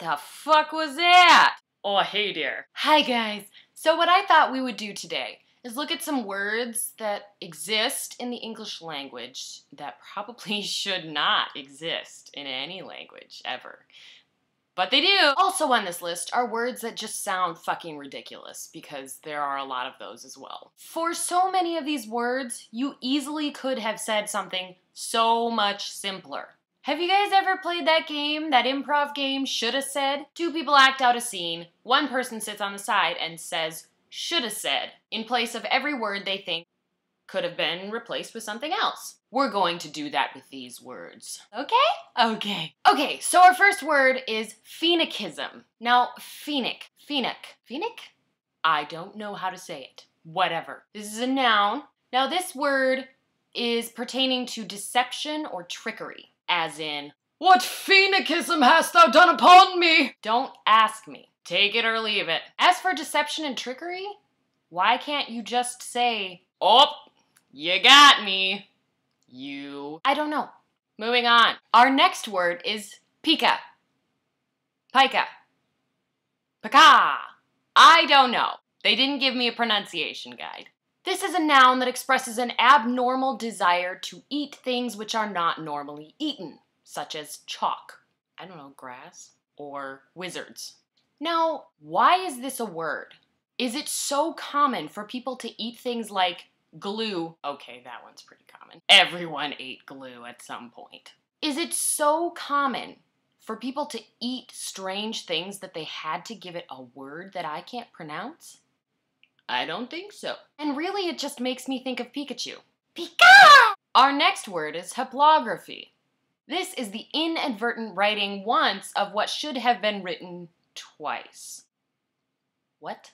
the fuck was that? Oh, hey there. Hi guys. So what I thought we would do today is look at some words that exist in the English language that probably should not exist in any language ever. But they do. Also on this list are words that just sound fucking ridiculous, because there are a lot of those as well. For so many of these words, you easily could have said something so much simpler. Have you guys ever played that game, that improv game, shoulda said? Two people act out a scene, one person sits on the side and says, shoulda said, in place of every word they think could have been replaced with something else. We're going to do that with these words. Okay? Okay, so our first word is phoenicism. Now, phoenic. I don't know how to say it. Whatever. This is a noun. Now, this word is pertaining to deception or trickery, as in, what phoenicism hast thou done upon me? Don't ask me. Take it or leave it. As for deception and trickery, why can't you just say, oh, you got me. I don't know. Moving on. Our next word is pica. Pica. I don't know. They didn't give me a pronunciation guide. This is a noun that expresses an abnormal desire to eat things which are not normally eaten, such as chalk, I don't know, grass, or wizards. Now, why is this a word? Is it so common for people to eat things like glue? Okay, that one's pretty common. Everyone ate glue at some point. Is it so common for people to eat strange things that they had to give it a word that I can't pronounce? I don't think so. And really, it just makes me think of Pikachu. Pika! Our next word is haplography. This is the inadvertent writing once of what should have been written twice. What?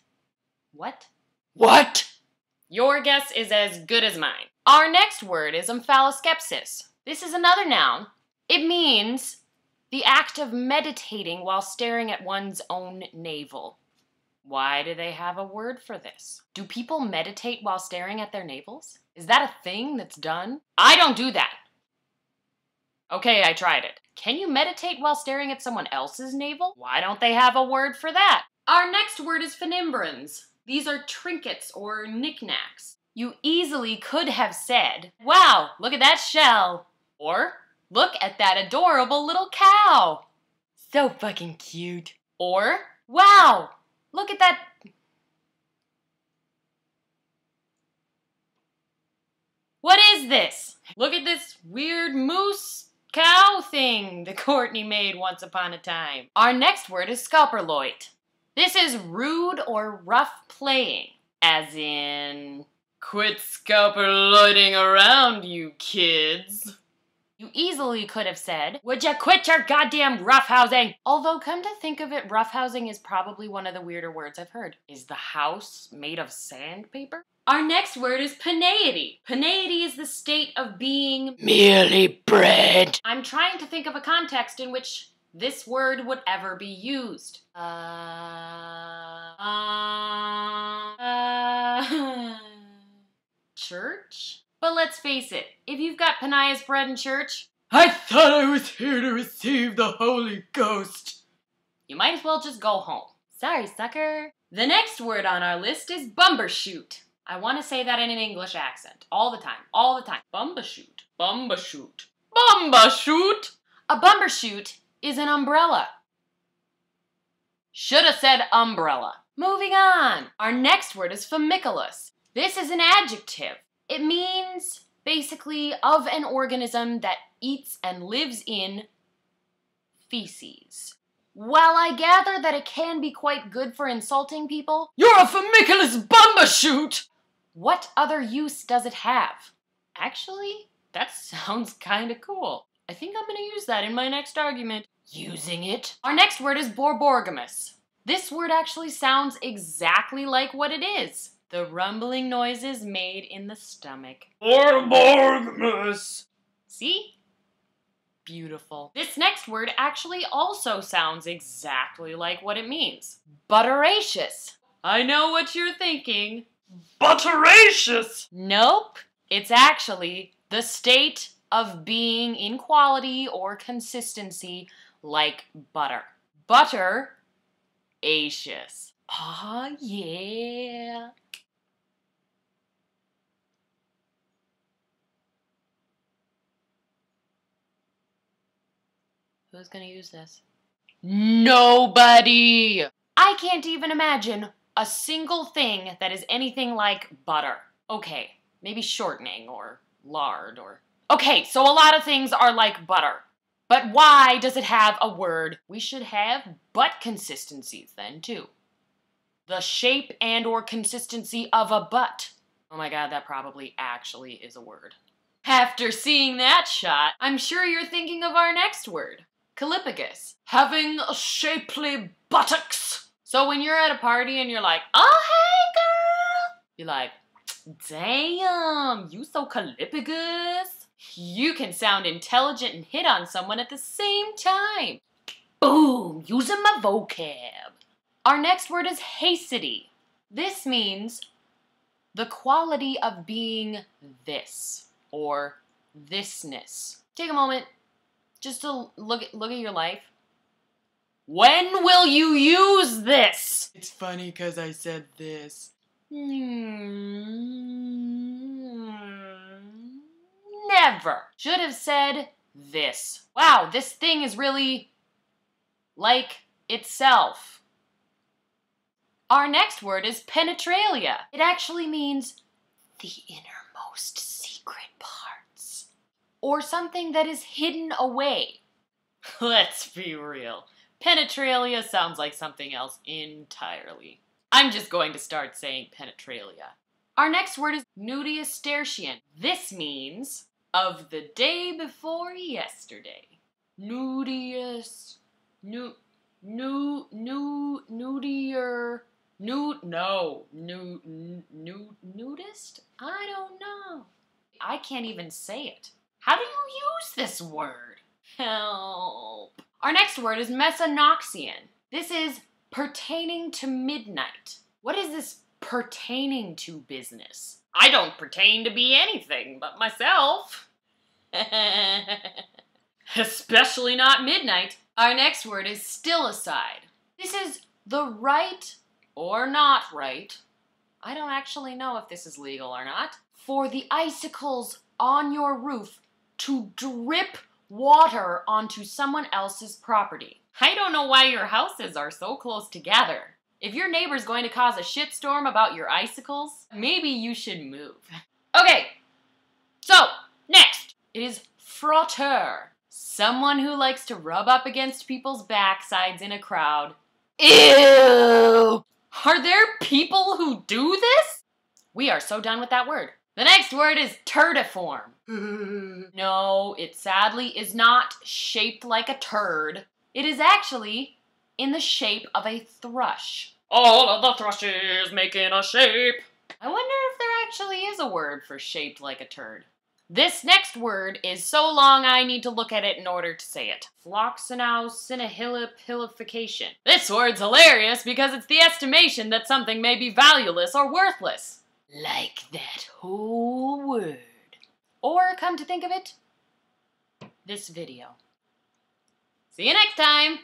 Your guess is as good as mine. Our next word is omphaloskepsis. This is another noun. It means the act of meditating while staring at one's own navel. Why do they have a word for this? Do people meditate while staring at their navels? Is that a thing that's done? I don't do that. Okay, I tried it. Can you meditate while staring at someone else's navel? Why don't they have a word for that? Our next word is finimbrons. These are trinkets or knickknacks. You easily could have said, wow, look at that shell. Or, look at that adorable little cow. So fucking cute. Or, wow, look at that. What is this? Look at this weird moose cow thing that Courtney made once upon a time. Our next word is scalperloit. This is rude or rough playing, as in, quit scalperloiting around, you kids. You easily could have said, would you quit your goddamn roughhousing? Although, come to think of it, roughhousing is probably one of the weirder words I've heard. Is the house made of sandpaper? Our next word is paneity. Paneity is the state of being merely bred. I'm trying to think of a context in which this word would ever be used. Church? But let's face it, if you've got pineaus bread in church, I thought I was here to receive the Holy Ghost. You might as well just go home. Sorry, sucker. The next word on our list is bumbershoot. I want to say that in an English accent. All the time. Bumbershoot. A bumbershoot is an umbrella. Shoulda said umbrella. Moving on. Our next word is FIMICOLOUS. This is an adjective. It means basically of an organism that eats and lives in feces. While I gather that it can be quite good for insulting people, you're a FIMICOLOUS bumbershoot! What other use does it have? Actually, that sounds kinda cool. I think I'm gonna use that in my next argument. Using it. Our next word is borborygmus. This word actually sounds exactly like what it is. The rumbling noises made in the stomach. Borborygmus! See? Beautiful. This next word actually also sounds exactly like what it means. Butteracious. I know what you're thinking. Butteracious! Nope. It's actually the state of being in quality or consistency like butter. Butter-acious. Aw, yeah. Who's gonna use this? Nobody! I can't even imagine a single thing that is anything like butter. Okay, maybe shortening or lard or... Okay, so a lot of things are like butter. But why does it have a word? We should have butt consistencies then, too. The shape and or consistency of a butt. Oh my god, that probably actually is a word. After seeing that shot, I'm sure you're thinking of our next word. Calliphagus. Having a shapely buttocks. So when you're at a party and you're like, oh hey girl, you're like, damn, you so calliphagus. You can sound intelligent and hit on someone at the same time. Boom, using my vocab. Our next word is hasty. This means the quality of being this or thisness. Take a moment just to look at your life. When will you use this? It's funny because I said this. Never. Should have said this. Wow, this thing is really like itself. Our next word is penetralia. It actually means the innermost secret parts, or something that is hidden away. Let's be real. Penetralia sounds like something else entirely. I'm just going to start saying penetralia. Our next word is nudiustertian. This means of the day before yesterday. Nudius, nudier, nudist? I don't know. I can't even say it. How do you use this word? Help. Our next word is mesanoxian. This is pertaining to midnight. What is this pertaining to business? I don't pertain to be anything but myself. Especially not midnight. Our next word is stillicide. This is the right or not right, I don't actually know if this is legal or not, for the icicles on your roof to drip water onto someone else's property. I don't know why your houses are so close together. If your neighbor's going to cause a shitstorm about your icicles, maybe you should move. Okay, so next, it is frotteur. Someone who likes to rub up against people's backsides in a crowd. Ew! Are there people who do this? We are so done with that word. The next word is turdiform. No, it sadly is not shaped like a turd. It is actually in the shape of a thrush. All of the thrushes making a shape. I wonder if there actually is a word for shaped like a turd. This next word is so long I need to look at it in order to say it. Floxenosinahilipilification. This word's hilarious because it's the estimation that something may be valueless or worthless. Like that whole word. Or, come to think of it, this video. See you next time!